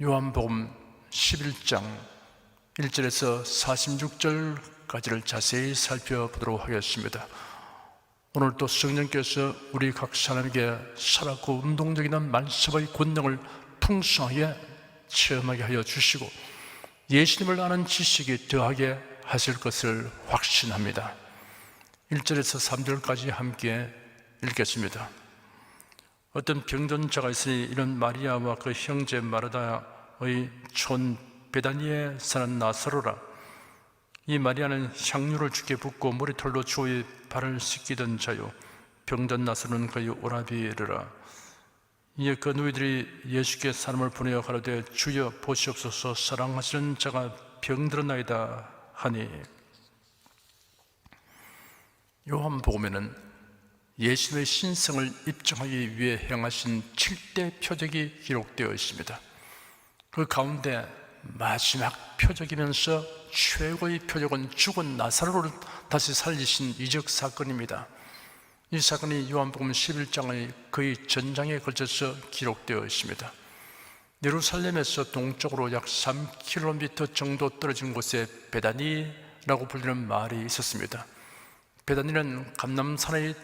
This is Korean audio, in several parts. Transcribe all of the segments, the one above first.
요한복음 11장 1절에서 46절까지를 자세히 살펴보도록 하겠습니다. 오늘도 성령께서 우리 각 사람에게 살았고 운동적인 말씀의 권능을 풍성하게 체험하게 하여 주시고 예수님을 아는 지식이 더하게 하실 것을 확신합니다. 1절에서 3절까지 함께 읽겠습니다. 어떤 병든 자가 있으니 이는 마리아와 그 형제 마르다의 촌 베다니에 사는 나사로라. 이 마리아는 향유를 주께 붓고 머리털로 주의 발을 씻기던 자요, 병든 나사로는 그의 오라비르라. 이에 그 누이들이 예수께 사람을 보내어 가로되 주여 보시옵소서, 사랑하시는 자가 병들었나이다 하니. 요한복음에는 예수님의 신성을 입증하기 위해 행하신 7대 표적이 기록되어 있습니다. 그 가운데 마지막 표적이면서 최고의 표적은 죽은 나사로를 다시 살리신 이적 사건입니다. 이 사건이 요한복음 11장의 거의 전장에 걸쳐서 기록되어 있습니다. 예루살렘에서 동쪽으로 약 3km 정도 떨어진 곳에 베다니라고 불리는 마을이 있었습니다. 베다니는 감람산의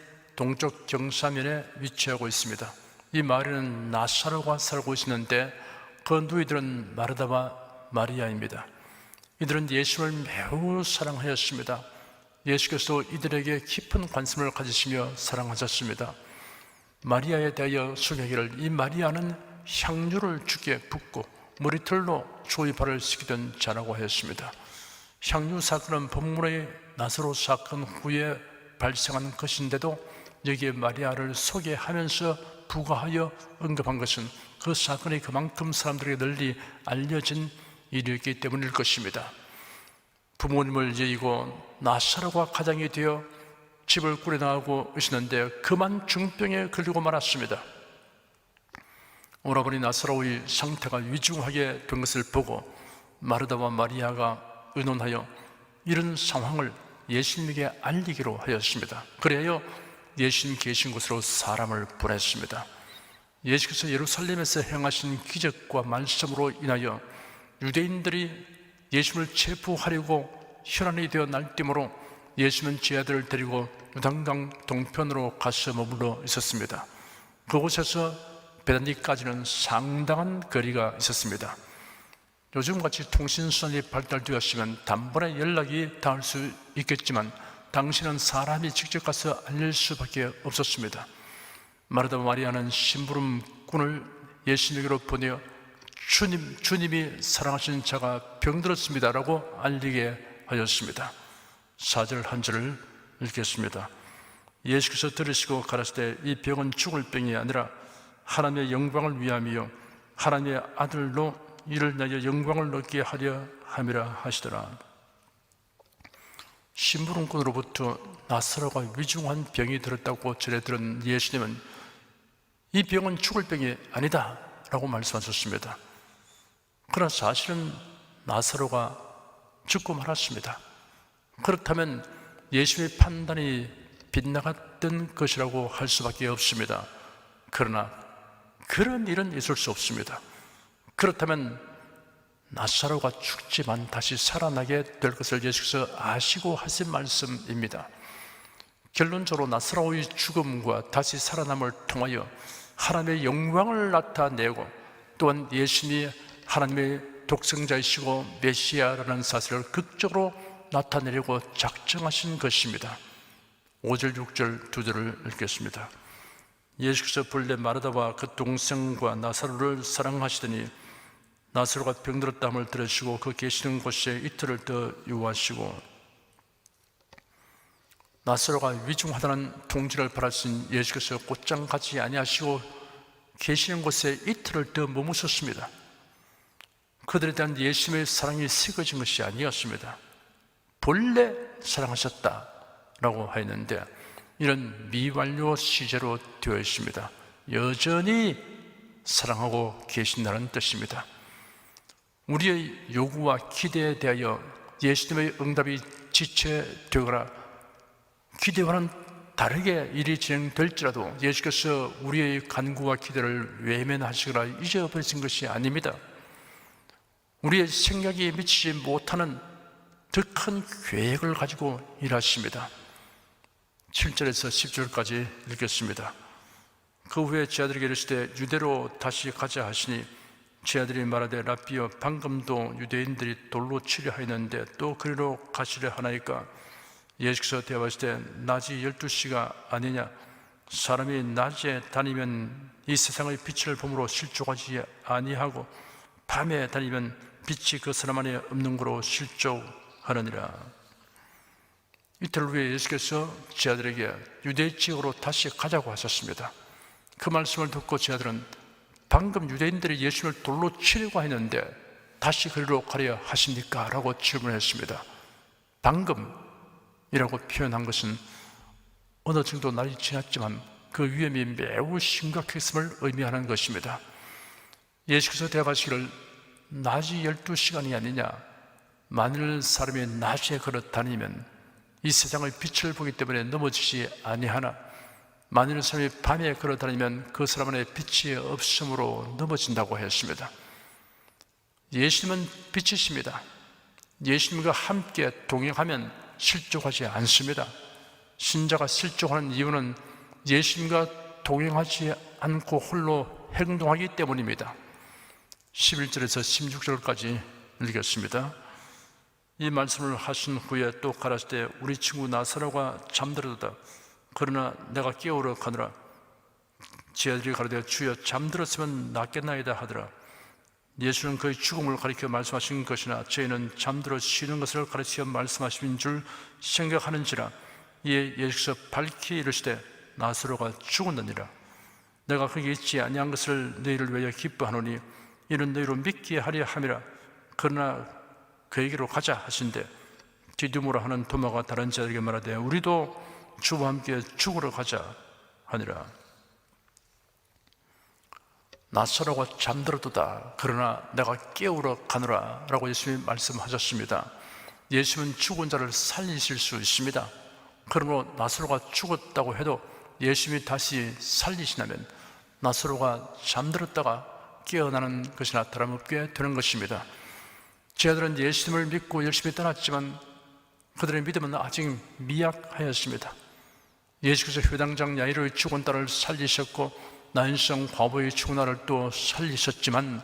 동쪽 경사면에 위치하고 있습니다. 이 마을에는 나사로가 살고 있었는데 그 누이들은 마르다와 마리아입니다. 이들은 예수를 매우 사랑하였습니다. 예수께서 이들에게 깊은 관심을 가지시며 사랑하셨습니다. 마리아에 대하여 소개하기를 이 마리아는 향유를 주께 붓고 머리털로 주의 발을 씻기던 자라고 하였습니다. 향유 사건은 본문의 나사로 사건 후에 발생한 것인데도 여기에 마리아를 소개하면서 부가하여 언급한 것은 그 사건이 그만큼 사람들에게 널리 알려진 일이었기 때문일 것입니다. 부모님을 여의고 나사로가 가장이 되어 집을 꾸려나가고 있었는데 그만 중병에 걸리고 말았습니다. 오라버니 나사로의 상태가 위중하게 된 것을 보고 마르다와 마리아가 의논하여 이런 상황을 예수님에게 알리기로 하였습니다. 그래야 예수님 계신 곳으로 사람을 보냈습니다. 예수께서 예루살렘에서 행하신 기적과 말씀으로 인하여 유대인들이 예수님을 체포하려고 혈안이 되어 날뛰므로 예수님은 제 아들을 데리고 요단강 동편으로 가서 머물러 있었습니다. 그곳에서 베다니까지는 상당한 거리가 있었습니다. 요즘같이 통신선이 발달되었으면 단번에 연락이 닿을 수 있겠지만 당시는 사람이 직접 가서 알릴 수밖에 없었습니다. 마르다와 마리아는 심부름꾼을 예수님에게로 보내어 주님이 사랑하시는 자가 병들었습니다 라고 알리게 하였습니다. 4절 한 절을 읽겠습니다. 예수께서 들으시고 가라사대 이 병은 죽을 병이 아니라 하나님의 영광을 위함이요 하나님의 아들로 이를 내어 영광을 얻게 하려 함이라 하시더라. 심부름꾼으로부터 나사로가 위중한 병이 들었다고 전해 들은 예수님은 이 병은 죽을 병이 아니다 라고 말씀하셨습니다. 그러나 사실은 나사로가 죽고 말았습니다. 그렇다면 예수님의 판단이 빗나갔던 것이라고 할 수밖에 없습니다. 그러나 그런 일은 있을 수 없습니다. 그렇다면 나사로가 죽지만 다시 살아나게 될 것을 예수께서 아시고 하신 말씀입니다. 결론적으로 나사로의 죽음과 다시 살아남을 통하여 하나님의 영광을 나타내고 또한 예수님이 하나님의 독생자이시고 메시아라는 사실을 극적으로 나타내려고 작정하신 것입니다. 5절 6절 두 절을 읽겠습니다. 예수께서 본래 마르다와 그 동생과 나사로를 사랑하시더니 나사로가 병들었다함을 들으시고 그 계시는 곳에 이틀을 더 유하시고 나사로가 위중하다는 통지를 받으신 예수께서 곧장 가지 아니하시고 계시는 곳에 이틀을 더 머무셨습니다. 그들에 대한 예수님의 사랑이 식어진 것이 아니었습니다. 본래 사랑하셨다라고 하였는데 이런 미완료 시제로 되어 있습니다. 여전히 사랑하고 계신다는 뜻입니다. 우리의 요구와 기대에 대하여 예수님의 응답이 지체되거나 기대와는 다르게 일이 진행될지라도 예수께서 우리의 간구와 기대를 외면하시거나 잊어버리신 것이 아닙니다. 우리의 생각이 미치지 못하는 더 큰 계획을 가지고 일하십니다. 7절에서 10절까지 읽겠습니다. 그 후에 제 아들에게 이르시되 유대로 다시 가자 하시니 제 아들이 말하되 라삐여 방금도 유대인들이 돌로 치려 하였는데 또 그리로 가시려 하나이까? 예수께서 대답하시되 낮이 12시가 아니냐? 사람이 낮에 다니면 이 세상의 빛을 보므로 실족하지 아니하고 밤에 다니면 빛이 그 사람 안에 없는 거로 실족하느니라. 이틀 후에 예수께서 제 아들에게 유대 지역으로 다시 가자고 하셨습니다. 그 말씀을 듣고 제 아들은 방금 유대인들이 예수님을 돌로 치려고 했는데 다시 그리로 가려 하십니까? 라고 질문했습니다. 방금이라고 표현한 것은 어느 정도 날이 지났지만 그 위험이 매우 심각했음을 의미하는 것입니다. 예수께서 대답하시기를 낮이 12시간이 아니냐? 만일 사람이 낮에 걸어 다니면 이 세상의 빛을 보기 때문에 넘어지지 아니하나 만일 사람이 밤에 걸어 다니면 그 사람 안에 빛이 없으므로 넘어진다고 했습니다. 예수님은 빛이십니다. 예수님과 함께 동행하면 실족하지 않습니다. 신자가 실족하는 이유는 예수님과 동행하지 않고 홀로 행동하기 때문입니다. 11절에서 16절까지 읽겠습니다. 이 말씀을 하신 후에 또 가라사대 우리 친구 나사로가 잠들었다. 그러나 내가 깨우러 가노라. 제 아들이 가로되 주여 잠들었으면 낫겠나이다 하더라. 예수는 그의 죽음을 가리켜 말씀하신 것이나 저희는 잠들어 쉬는 것을 가르쳐 말씀하신 줄 생각하는지라. 이에 예수께서 밝히 이르시되 나사로가 죽었느니라. 내가 거기 있지 아니한 것을 너희를 위하여 기뻐하노니 이는 너희로 믿게 하려 함이라. 그러나 그에게로 가자 하신대 디두모라 하는 도마가 다른 자들에게 말하되 우리도 주와 함께 죽으러 가자 하니라. 나사로가 잠들었도다. 그러나 내가 깨우러 가노라 라고 예수님이 말씀하셨습니다. 예수님은 죽은 자를 살리실 수 있습니다. 그러므로 나사로가 죽었다고 해도 예수님이 다시 살리시려면 나사로가 잠들었다가 깨어나는 것이나 다름없게 되는 것입니다. 제 아들은 예수님을 믿고 열심히 떠났지만 그들의 믿음은 아직 미약하였습니다. 예수께서 회당장 야이로의 죽은 딸을 살리셨고 나인성 과부의 죽은 아를 또 살리셨지만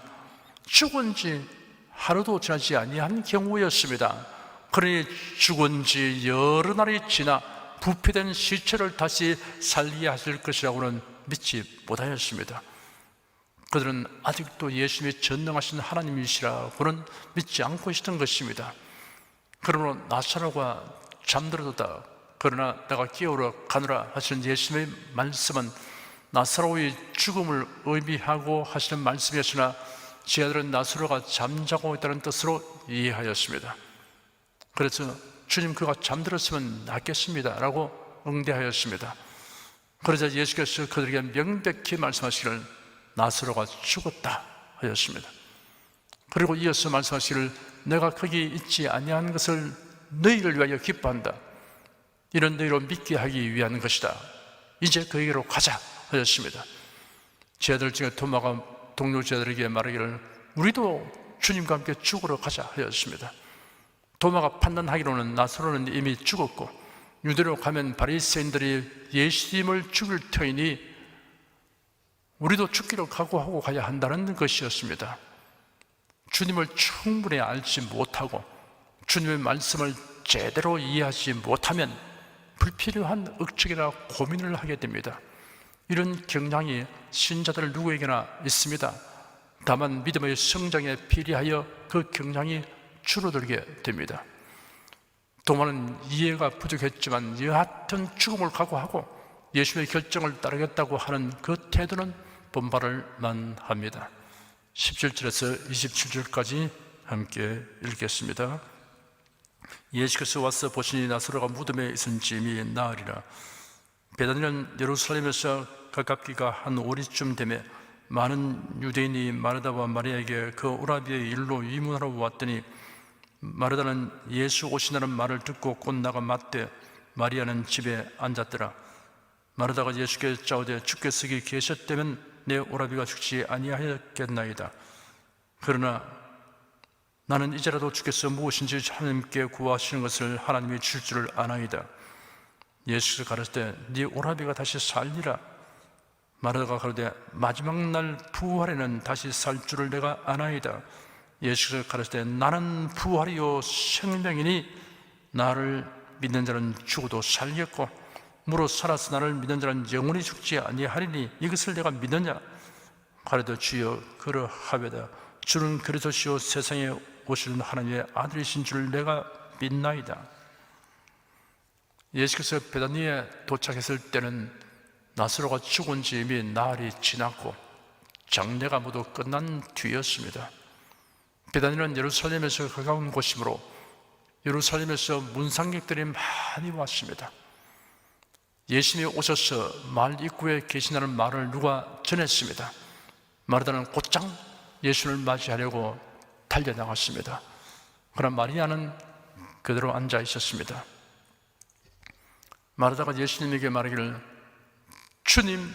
죽은 지 하루도 지나지 아니한 경우였습니다. 그러니 죽은 지 여러 날이 지나 부패된 시체를 다시 살리게 하실 것이라고는 믿지 못하였습니다. 그들은 아직도 예수님이 전능하신 하나님이시라고는 믿지 않고 있었던 것입니다. 그러므로 나사로가 잠들었다. 그러나 내가 깨우러 가노라 하시는 예수님의 말씀은 나사로의 죽음을 의미하고 하시는 말씀이었으나 제 아들은 나사로가 잠자고 있다는 뜻으로 이해하였습니다. 그래서 주님 그가 잠들었으면 낫겠습니다 라고 응대하였습니다. 그러자 예수께서 그들에게 명백히 말씀하시기를 나사로가 죽었다 하였습니다. 그리고 이어서 말씀하시기를 내가 거기 있지 아니한 것을 너희를 위하여 기뻐한다. 이런 너희로 믿게 하기 위한 것이다. 이제 그에게로 가자 하였습니다. 제 아들 중에 도마가 동료 제자들에게 말하기를 우리도 주님과 함께 죽으러 가자 하였습니다. 도마가 판단하기로는 나사로는 이미 죽었고 유대로 가면 바리새인들이 예수님을 죽일 터이니 우리도 죽기로 각오하고 가야 한다는 것이었습니다. 주님을 충분히 알지 못하고 주님의 말씀을 제대로 이해하지 못하면 불필요한 억측이나 고민을 하게 됩니다. 이런 경향이 신자들 누구에게나 있습니다. 다만 믿음의 성장에 비례하여 그 경향이 줄어들게 됩니다. 도마는 이해가 부족했지만 여하튼 죽음을 각오하고 예수님의 결정을 따르겠다고 하는 그 태도는 본받을 만합니다. 17절에서 27절까지 함께 읽겠습니다. 예수께서 와서 보시니 나사로가 무덤에 있은 쯤이 나으리라. 베다니는 예루살렘에서 가깝기가 한 오리쯤 되매 많은 유대인이 마르다와 마리아에게 그 오라비의 일로 위문하러 왔더니 마르다는 예수 오신다는 말을 듣고 곧 나가 맞되 마리아는 집에 앉았더라. 마르다가 예수께 짜오되 주께서 여기 계셨다면 내 오라비가 죽지 아니하였겠나이다. 그러나 나는 이제라도 주께서 무엇인지 하나님께 구하시는 것을 하나님이 줄 줄을 아나이다. 예수께서 가르치되 네 오라비가 다시 살리라. 마르다가 가로되 마지막 날 부활에는 다시 살 줄을 내가 아나이다. 예수께서 가르치되 나는 부활이요 생명이니 나를 믿는 자는 죽어도 살겠고 무릇 살아서 나를 믿는 자는 영원히 죽지 아니하리니 이것을 내가 믿느냐. 가로되 주여 그러하외다. 주는 그리스도시요 세상에 오시는 하나님의 아들이신 줄 내가 믿나이다. 예수께서 베다니에 도착했을 때는 나사로가 죽은 지 이미 나흘이 지났고 장례가 모두 끝난 뒤였습니다. 베다니는 예루살렘에서 가까운 곳이므로 예루살렘에서 문상객들이 많이 왔습니다. 예수님이 오셔서 마을 입구에 계시다는 말을 누가 전했습니다. 마르다는 곧장 예수를 맞이하려고 달려나갔습니다. 그러나 마리아는 그대로 앉아 있었습니다. 마르다가 예수님에게 말하기를 주님,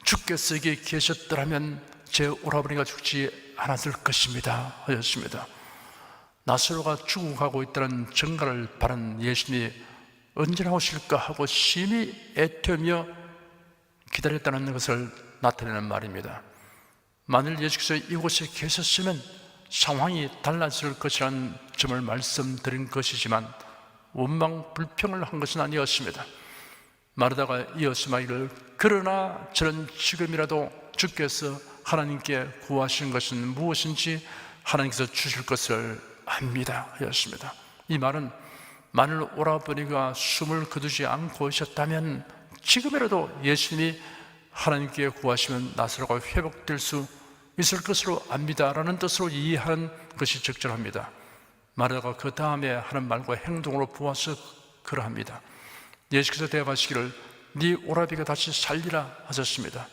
주께서 여기 계셨더라면 제 오라버니가 죽지 않았을 것입니다 하였습니다. 나사로가 죽어가고 있다는 증거를 바란 예수님이 언제나 오실까 하고 심히 애태우며 기다렸다는 것을 나타내는 말입니다. 만일 예수께서 이곳에 계셨으면 상황이 달라질 것이라는 점을 말씀드린 것이지만 원망 불평을 한 것은 아니었습니다. 마르다가 이어서 말하기를 그러나 저는 지금이라도 주께서 하나님께 구하시는 것은 무엇인지 하나님께서 주실 것을 압니다 하였습니다. 이 말은 만일 오라버니가 숨을 거두지 않고 있었다면 지금이라도 예수님이 하나님께 구하시면 나사로가 회복될 수 있을 것으로 압니다 라는 뜻으로 이해하는 것이 적절합니다. 마르다가 그 다음에 하는 말과 행동으로 보아서 그러합니다. 예수께서 대답하시기를 네 오라비가 다시 살리라 하셨습니다.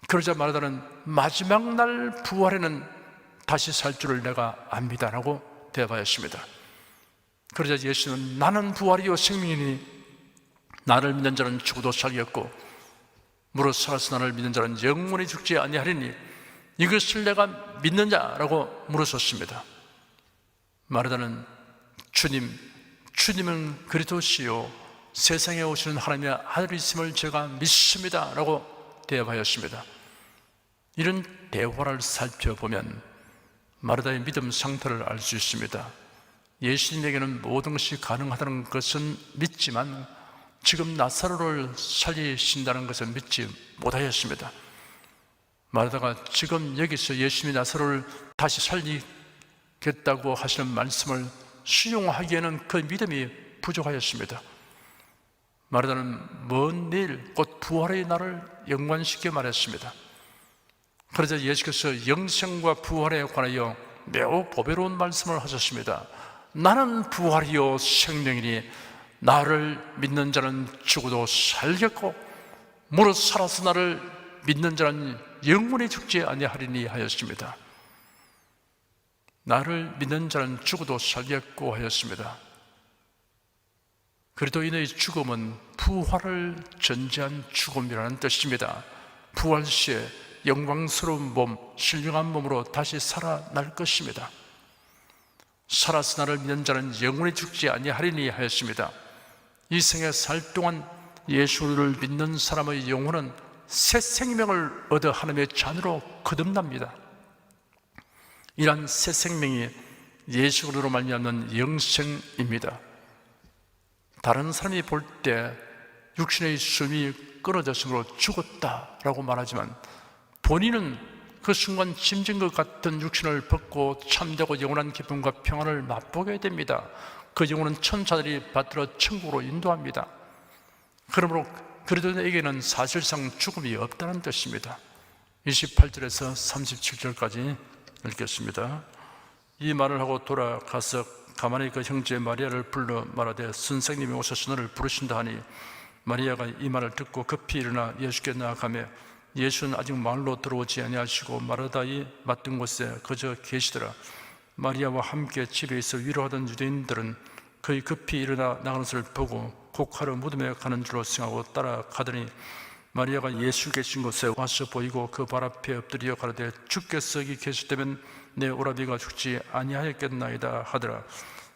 그러자 마르다는 마지막 날 부활에는 다시 살 줄을 내가 압니다 라고 대답하였습니다. 그러자 예수는 나는 부활이요 생명이니 나를 믿는 자는 죽어도 살겠고 무릇 살아서 나를 믿는 자는 영원히 죽지 아니하리니 이것을 내가 믿느냐라고 물으셨습니다. 마르다는 주님은 그리스도시요 세상에 오시는 하나님의 아들이심을 제가 믿습니다 라고 대답하였습니다. 이런 대화를 살펴보면 마르다의 믿음 상태를 알 수 있습니다. 예수님에게는 모든 것이 가능하다는 것은 믿지만 지금 나사로를 살리신다는 것은 믿지 못하였습니다. 마르다가 지금 여기서 예수님이 나사로를 다시 살리겠다고 하시는 말씀을 수용하기에는 그 믿음이 부족하였습니다. 마르다는 먼 내일 곧 부활의 날을 연관시켜 말했습니다. 그러자 예수께서 영생과 부활에 관하여 매우 보배로운 말씀을 하셨습니다. 나는 부활이요 생명이니 나를 믿는 자는 죽어도 살겠고 무릇 살아서 나를 믿는 자는 영원히 죽지 아니하리니 하였습니다. 나를 믿는 자는 죽어도 살겠고 하였습니다. 그리스도인의 죽음은 부활을 전제한 죽음이라는 뜻입니다. 부활 시에 영광스러운 몸, 신령한 몸으로 다시 살아날 것입니다. 살아서 나를 믿는 자는 영원히 죽지 아니하리니 하였습니다. 이 생에 살 동안 예수를 믿는 사람의 영혼은 새 생명을 얻어 하나님의 자녀로 거듭납니다. 이러한 새 생명이 예수로 말미암는 영생입니다. 다른 사람이 볼 때 육신의 숨이 끊어졌으므로 죽었다라고 말하지만 본인은 그 순간 짐진 것 같은 육신을 벗고 참되고 영원한 기쁨과 평안을 맛보게 됩니다. 그 영혼은 천사들이 받들어 천국으로 인도합니다. 그러므로 그리스도인에게는 사실상 죽음이 없다는 뜻입니다. 28절에서 37절까지 읽겠습니다. 이 말을 하고 돌아가서 가만히 그 형제 마리아를 불러 말하되 선생님이 오셔서 너를 부르신다 하니 마리아가 이 말을 듣고 급히 일어나 예수께 나아가며 예수는 아직 마을로 들어오지 아니하시고 마르다의 맞던 곳에 그저 계시더라. 마리아와 함께 집에 있어 위로하던 유대인들은 그의 급히 일어나 나가는 것을 보고 곡하러 무덤에 가는 줄로 생각하고 따라가더니 마리아가 예수 계신 곳에 와서 보이고 그 발 앞에 엎드려 가로되 주께서 여기 계셨다면 내 오라비가 죽지 아니하였겠나이다 하더라.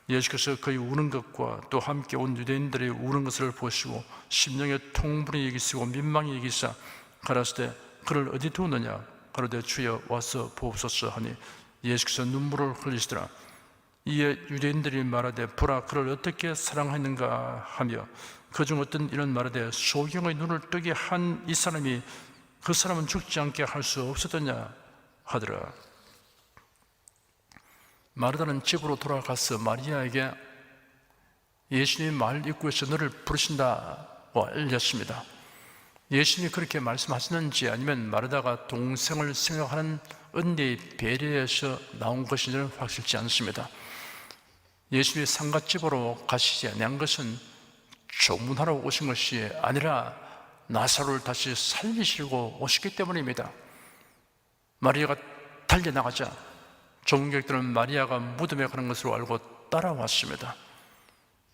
예수께서 그의 우는 것과 또 함께 온 유대인들이 우는 것을 보시고 심령에 통분히 여기시고 민망히 여기사 가라사대 그를 어디 두었느냐 가로되 주여 와서 보옵소서 하니 예수께서 눈물을 흘리시더라. 이에 유대인들이 말하되 보라 그를 어떻게 사랑하였는가 하며 그중 어떤 이런 말하되 소경의 눈을 뜨게 한 이 사람이 그 사람은 죽지 않게 할 수 없었더냐 하더라. 마르다는 집으로 돌아가서 마리아에게 예수님이 마을 입구에서 너를 부르신다고 알렸습니다. 예수님이 그렇게 말씀하시는지 아니면 마르다가 동생을 생각하는 은혜의 배려에서 나온 것인지는 확실치 않습니다. 예수님이 상갓집으로 가시지 아니한 것은 조문하러 오신 것이 아니라 나사로를 다시 살리시려고 오셨기 때문입니다. 마리아가 달려나가자 종객들은 마리아가 무덤에 가는 것으로 알고 따라왔습니다.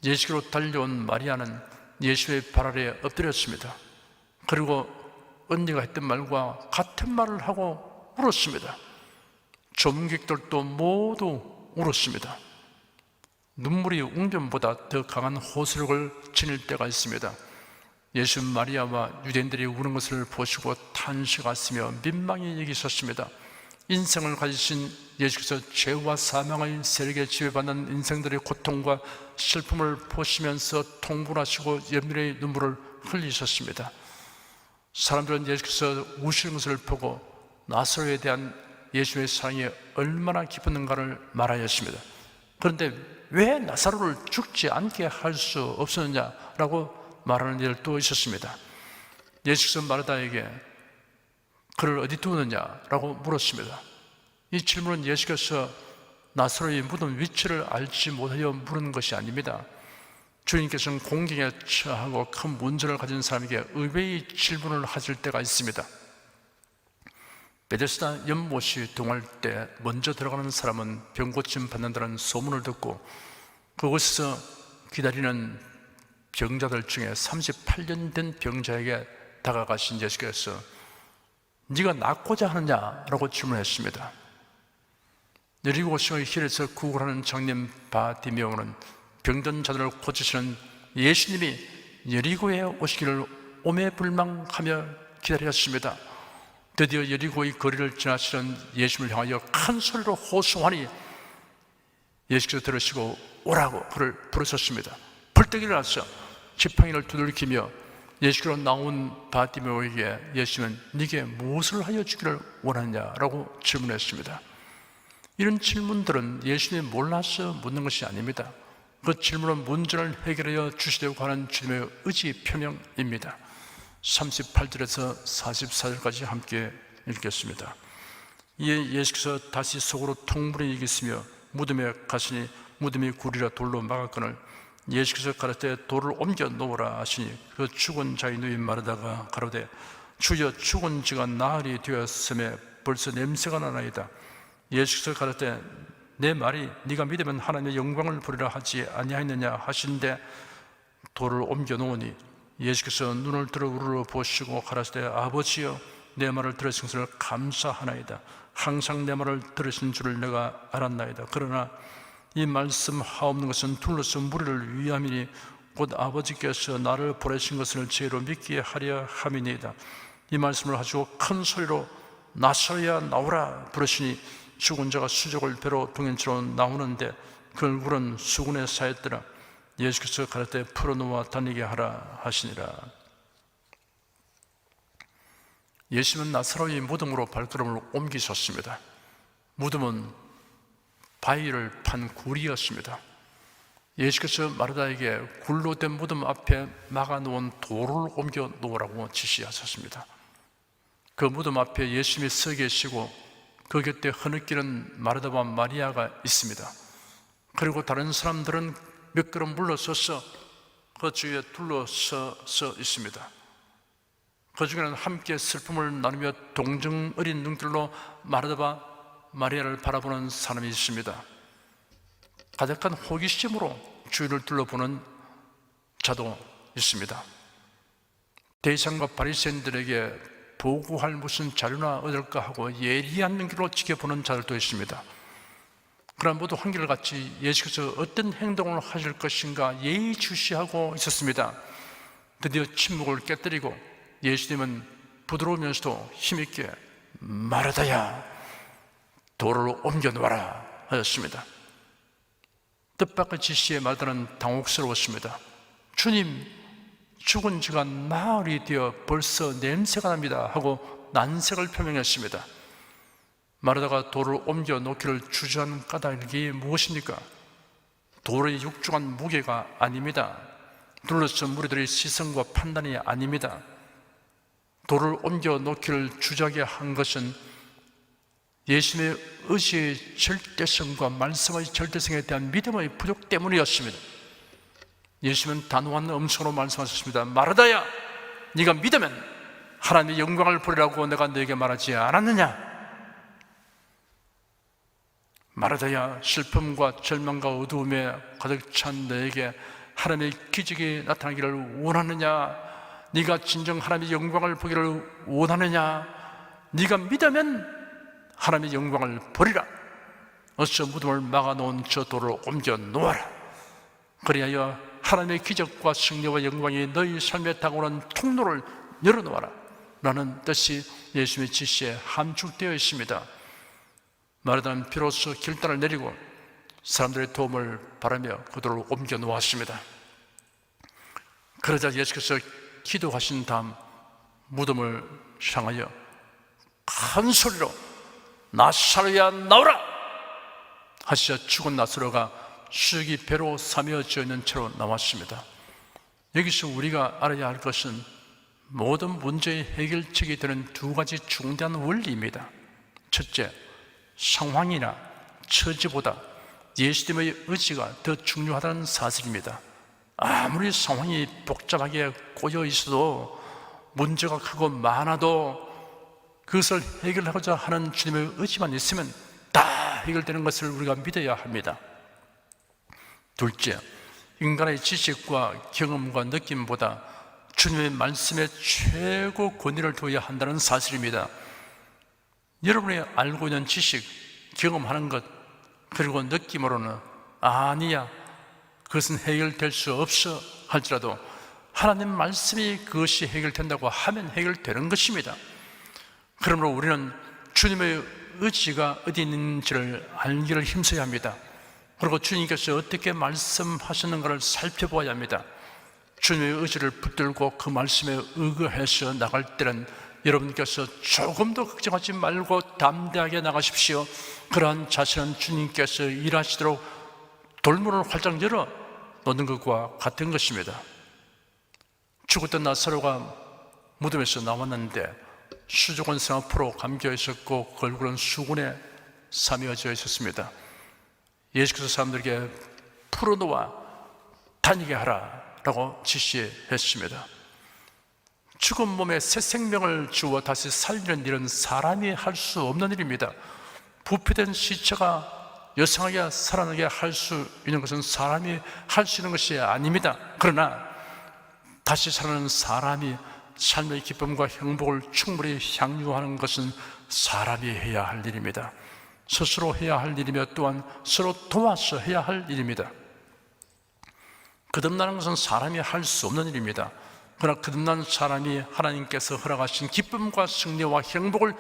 예수께로 달려온 마리아는 예수의 발 아래에 엎드렸습니다. 그리고 언니가 했던 말과 같은 말을 하고 울었습니다. 종객들도 모두 울었습니다. 눈물이 웅변보다 더 강한 호소력을 지닐 때가 있습니다. 예수 마리아와 유대인들이 우는 것을 보시고 탄식하시며 민망히 여기셨습니다. 인생을 가지신 예수께서 죄와 사망의 세력에 지배받는 인생들의 고통과 슬픔을 보시면서 통분하시고 연민의 눈물을 흘리셨습니다. 사람들은 예수께서 우시는 것을 보고 나사로에 대한 예수의 사랑이 얼마나 깊었는가를 말하였습니다. 그런데 왜 나사로를 죽지 않게 할 수 없었느냐라고 말하는 일도 있었습니다. 예수께서 마르다에게 그를 어디 두었느냐라고 물었습니다. 이 질문은 예수께서 나사로의 무덤 위치를 알지 못하여 물은 것이 아닙니다. 주님께서는 공경에 처하고 큰 문제를 가진 사람에게 의외의 질문을 하실 때가 있습니다. 베데스다 연못이 동할 때 먼저 들어가는 사람은 병고침 받는다는 소문을 듣고 그곳에서 기다리는 병자들 중에 38년 된 병자에게 다가가신 예수께서 네가 낫고자 하느냐라고 질문했습니다. 여리고성의 길에서 구걸하는 장님 바디메오는 병든 자들을 고치시는 예수님이 여리고에 오시기를 오매불망하며 기다렸습니다. 드디어 여리고의 거리를 지나시는 예수님을 향하여 큰 소리로 호소하니 예수께서 들으시고 오라고 그를 부르셨습니다. 벌떡 일어나서 지팡이를 두들기며 예수께로 나온 바디메오에게 예수님은 네게 무엇을 하여 주기를 원하냐라고 질문했습니다. 이런 질문들은 예수님이 몰라서 묻는 것이 아닙니다. 그 질문은 문제를 해결하여 주시려고 하는 주님의 의지 표명입니다. 38절에서 44절까지 함께 읽겠습니다. 이에 예수께서 다시 속으로 통분히 이기시며 무덤에 가시니 무덤이 굴이라 돌로 막았거늘 예수께서 가라사대 돌을 옮겨 놓으라 하시니 그 죽은 자의 누이 마르다가 가로되 주여 죽은 지가 나흘이 되었음에 벌써 냄새가 나나이다. 예수께서 가라사대 내 말이 네가 믿으면 하나님의 영광을 보리라 하지 아니하였느냐 하신데 돌을 옮겨 놓으니 예수께서 눈을 들어 우러러 보시고 가라사대 아버지여 내 말을 들으신 것을 감사하나이다. 항상 내 말을 들으신 줄을 내가 알았나이다. 그러나 이 말씀 하옵는 것은 둘러서 무리를 위함이니 곧 아버지께서 나를 보내신 것을 죄로 믿게 하려 함이니이다. 이 말씀을 가지고 큰 소리로 나사로야 나오라 부르시니 죽은 자가 수족을 배로 동행처로 나오는데 그 얼굴은 수군에 쌓였더라. 예수께서 가라사대 풀어놓아 다니게 하라 하시니라. 예수님은 나사로의 무덤으로 발걸음을 옮기셨습니다. 무덤은 바위를 판 굴이었습니다. 예수께서 마르다에게 굴로 된 무덤 앞에 막아놓은 돌을 옮겨 놓으라고 지시하셨습니다. 그 무덤 앞에 예수님이 서 계시고 그 곁에 흐느끼는 마르다와 마리아가 있습니다. 그리고 다른 사람들은 몇 걸음 물러서서 그 주위에 둘러서서 있습니다. 그 중에는 함께 슬픔을 나누며 동정 어린 눈길로 마르다와 마리아를 바라보는 사람이 있습니다. 가득한 호기심으로 주위를 둘러보는 자도 있습니다. 대장과 바리새인들에게 보고할 무슨 자료나 얻을까 하고 예리한 길로 지켜보는 자들도 있습니다. 그러나 모두 한결같이 예수께서 어떤 행동을 하실 것인가 예의주시하고 있었습니다. 드디어 침묵을 깨뜨리고 예수님은 부드러우면서도 힘있게 마르다야, 돌을 옮겨놓아라 하였습니다. 뜻밖의 지시에 마르다는 당혹스러웠습니다. 주님, 죽은 지가 나흘이 되어 벌써 냄새가 납니다 하고 난색을 표명했습니다. 마르다가 돌을 옮겨 놓기를 주저하는 까닭이 무엇입니까? 돌의 육중한 무게가 아닙니다. 둘러싼 무리들의 시선과 판단이 아닙니다. 돌을 옮겨 놓기를 주저하게 한 것은 예수님의 의지의 절대성과 말씀의 절대성에 대한 믿음의 부족 때문이었습니다. 예수님은 단호한 음성으로 말씀하셨습니다. 마르다야, 네가 믿으면 하나님의 영광을 보리라고 내가 너에게 말하지 않았느냐? 마르다야, 슬픔과 절망과 어두움에 가득 찬 너에게 하나님의 기적이 나타나기를 원하느냐? 네가 진정 하나님의 영광을 보기를 원하느냐? 네가 믿으면 하나님의 영광을 보리라. 어서 무덤을 막아놓은 저 돌을 옮겨 놓아라. 그리하여 하나님의 기적과 승리와 영광이 너희 삶에 다가오는 통로를 열어놓아라 라는 뜻이 예수님의 지시에 함축되어 있습니다. 마르다는 비로소 결단을 내리고 사람들의 도움을 바라며 그 돌을 옮겨 놓았습니다. 그러자 예수께서 기도하신 다음 무덤을 향하여 큰 소리로 나사로야 나오라 하시자 죽은 나사로가 수육이 배로 사며져 있는 채로 나왔습니다. 여기서 우리가 알아야 할 것은 모든 문제의 해결책이 되는 두 가지 중대한 원리입니다. 첫째, 상황이나 처지보다 예수님의 의지가 더 중요하다는 사실입니다. 아무리 상황이 복잡하게 꼬여 있어도 문제가 크고 많아도 그것을 해결하고자 하는 주님의 의지만 있으면 다 해결되는 것을 우리가 믿어야 합니다. 둘째, 인간의 지식과 경험과 느낌보다 주님의 말씀에 최고 권위를 두어야 한다는 사실입니다. 여러분이 알고 있는 지식, 경험하는 것, 그리고 느낌으로는 아니야, 그것은 해결될 수 없어 할지라도 하나님 말씀이 그것이 해결된다고 하면 해결되는 것입니다. 그러므로 우리는 주님의 의지가 어디 있는지를 알기를 힘써야 합니다. 그리고 주님께서 어떻게 말씀하시는가를 살펴보아야 합니다. 주님의 의지를 붙들고 그 말씀에 의거해서 나갈 때는 여러분께서 조금도 걱정하지 말고 담대하게 나가십시오. 그러한 자세는 주님께서 일하시도록 돌문을 활짝 열어 놓는 것과 같은 것입니다. 죽었던 나사로가 무덤에서 나왔는데 수족관 앞으로 감겨 있었고 그 얼굴은 수군에 사며져 있었습니다. 예수께서 사람들에게 풀어놓아 다니게 하라 라고 지시했습니다. 죽은 몸에 새 생명을 주어 다시 살리는 일은 사람이 할 수 없는 일입니다. 부패된 시체가 여성하게 살아나게 할 수 있는 것은 사람이 할 수 있는 것이 아닙니다. 그러나 다시 살아나는 사람이 삶의 기쁨과 행복을 충분히 향유하는 것은 사람이 해야 할 일입니다. 스스로 해야 할 일이며 또한 서로 도와서 해야 할 일입니다. 거듭나는 것은 사람이 할 수 없는 일입니다. 그러나 거듭난 사람이 하나님께서 허락하신 기쁨과 승리와 행복을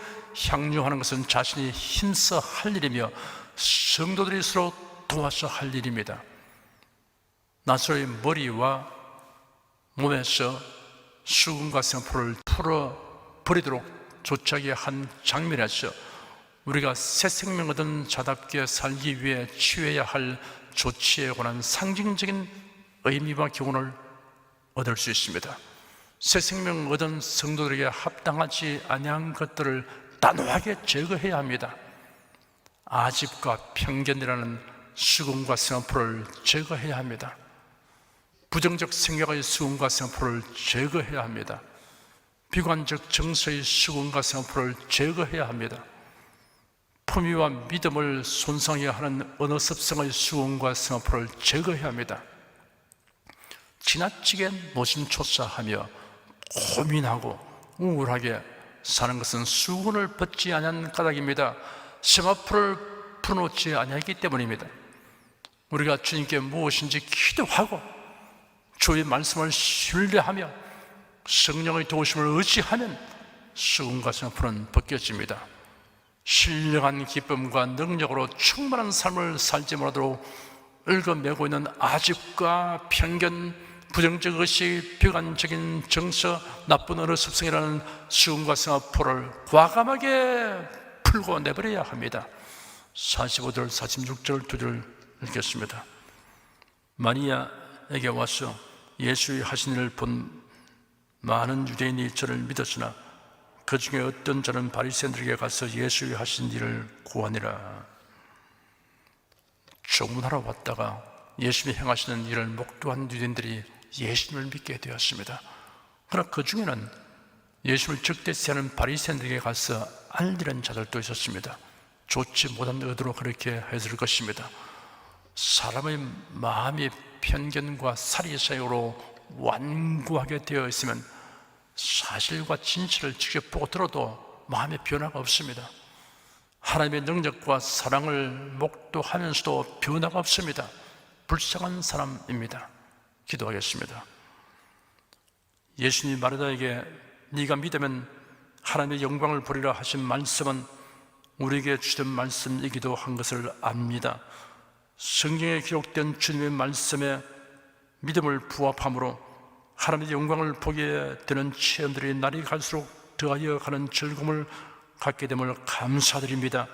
향유하는 것은 자신이 힘써 할 일이며 성도들이 서로 도와서 할 일입니다. 나사로의 머리와 몸에서 수금과 세포를 풀어버리도록 조치하게 한 장면에서 우리가 새 생명 얻은 자답게 살기 위해 취해야 할 조치에 관한 상징적인 의미와 교훈을 얻을 수 있습니다. 새 생명 얻은 성도들에게 합당하지 아니한 것들을 단호하게 제거해야 합니다. 아집과 편견이라는 수금과 세포를 제거해야 합니다. 부정적 생각의 수금과 세포를 제거해야 합니다. 비관적 정서의 수금과 세포를 제거해야 합니다. 품위와 믿음을 손상해야 하는 언어 습성의 수금과 세포를 제거해야 합니다. 지나치게 노심초사하며 고민하고 우울하게 사는 것은 수건을 벗지 아니한 까닭입니다. 세마포를 풀어놓지 아니하기 때문입니다. 우리가 주님께 무엇인지 기도하고 주의 말씀을 신뢰하며 성령의 도우심을 의지하면 수건과 세마포는 벗겨집니다. 신령한 기쁨과 능력으로 충만한 삶을 살지 못하도록 얽어매고 있는 아집과 편견, 부정적 의식, 비관적인 정서, 나쁜 어느 습성이라는 수건과 세마포를 과감하게 풀고 내버려야 합니다. 45절, 46절 두 절 읽겠습니다. 마리아에게 와서 예수의 하신 일을 본 많은 유대인이 저를 믿었으나 그 중에 어떤 자는 바리새인들에게 가서 예수의 하신 일을 구하니라. 조문하러 왔다가 예수님이 행하시는 일을 목도한 유대인들이 예수님을 믿게 되었습니다. 그러나 그 중에는 예수님을 적대시하는 바리새인들에게 가서 알리는 자들도 있었습니다. 좋지 못한 의도로 그렇게 했을 것입니다. 사람의 마음이 편견과 사리사욕으로 완고하게 되어 있으면 사실과 진실을 직접 보고 들어도 마음의 변화가 없습니다. 하나님의 능력과 사랑을 목도하면서도 변화가 없습니다. 불쌍한 사람입니다. 기도하겠습니다. 예수님이 마르다에게 네가 믿으면 하나님의 영광을 보리라 하신 말씀은 우리에게 주신 말씀이기도 한 것을 압니다. 성경에 기록된 주님의 말씀에 믿음을 부합함으로 하나님의 영광을 보게 되는 체험들이 날이 갈수록 더하여 가는 즐거움을 갖게 됨을 감사드립니다.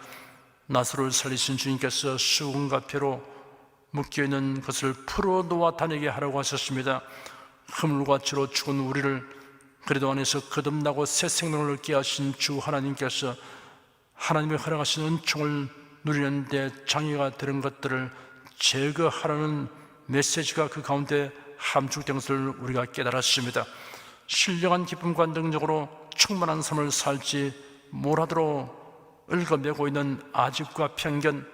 나사로를 살리신 주님께서 수건과 벼로 묶여있는 것을 풀어놓아 다니게 하라고 하셨습니다. 허물과 죄로 죽은 우리를 그래도 안에서 거듭나고 새 생명을 얻게 하신 주 하나님께서 하나님의 허락하신 은총을 누리는 데 장애가 되는 것들을 제거하라는 메시지가 그 가운데 함축된 것을 우리가 깨달았습니다. 신령한 기쁨과 능력으로 충만한 삶을 살지 못하도록 얽어매고 있는 아집과 편견,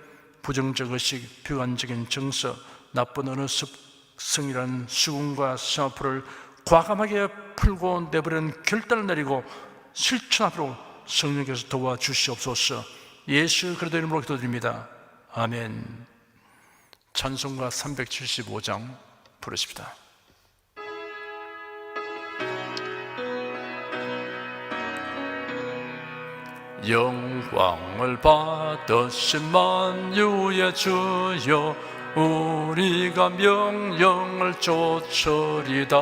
부정적 의식, 비관적인 정서, 나쁜 어느 습성이라는 수건과 세마포를 과감하게 풀고 내버리는 결단을 내리고 실천하도록 성령께서 도와주시옵소서. 예수 그리스도 이름으로 기도드립니다. 아멘. 찬송가 375장 부르십니다. 영광을 받으신 만유의 주여 우리가 명령을 좇으리다.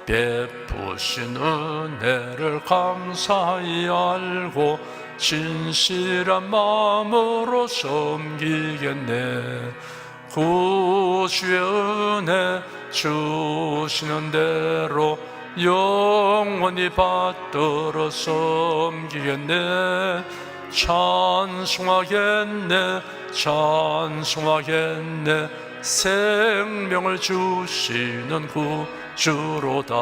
베푸신 은혜를 감사히 알고 진실한 마음으로 섬기겠네. 구주의 은혜 주시는 대로 영원히 받들어 섬기겠네. 찬송하겠네 찬송하겠네. 생명을 주시는 구주로다.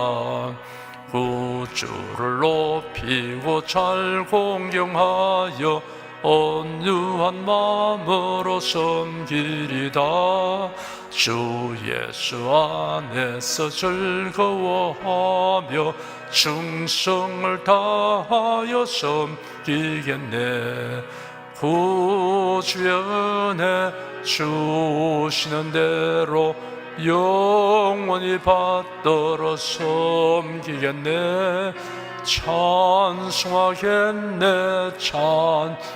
구주를 높이고 잘 공경하여 온유한 마음으로 섬기리다. 주 예수 안에서 즐거워하며 충성을 다하여 섬기겠네. 구주의 은혜 주시는 대로 영원히 받들어 섬기겠네. 찬송하겠네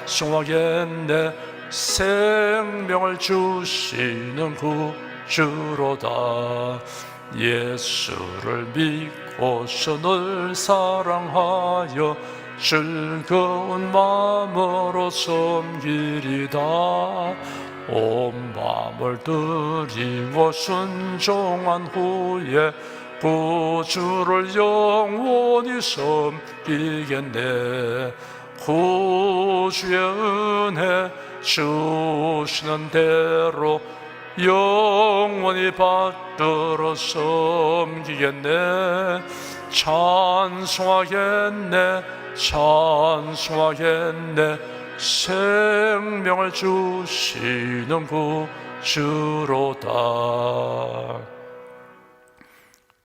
찬송하겠네. 생명을 주시는 구주로다. 예수를 믿고서 늘 사랑하여 즐거운 마음으로 섬기리다. 온 마음을 드리고 순종한 후에 구주를 영원히 섬기겠네. 구주의 은혜 주시는 대로 영원히 받들어 섬기겠네. 찬송하겠네 찬송하겠네. 생명을 주시는 구주로다.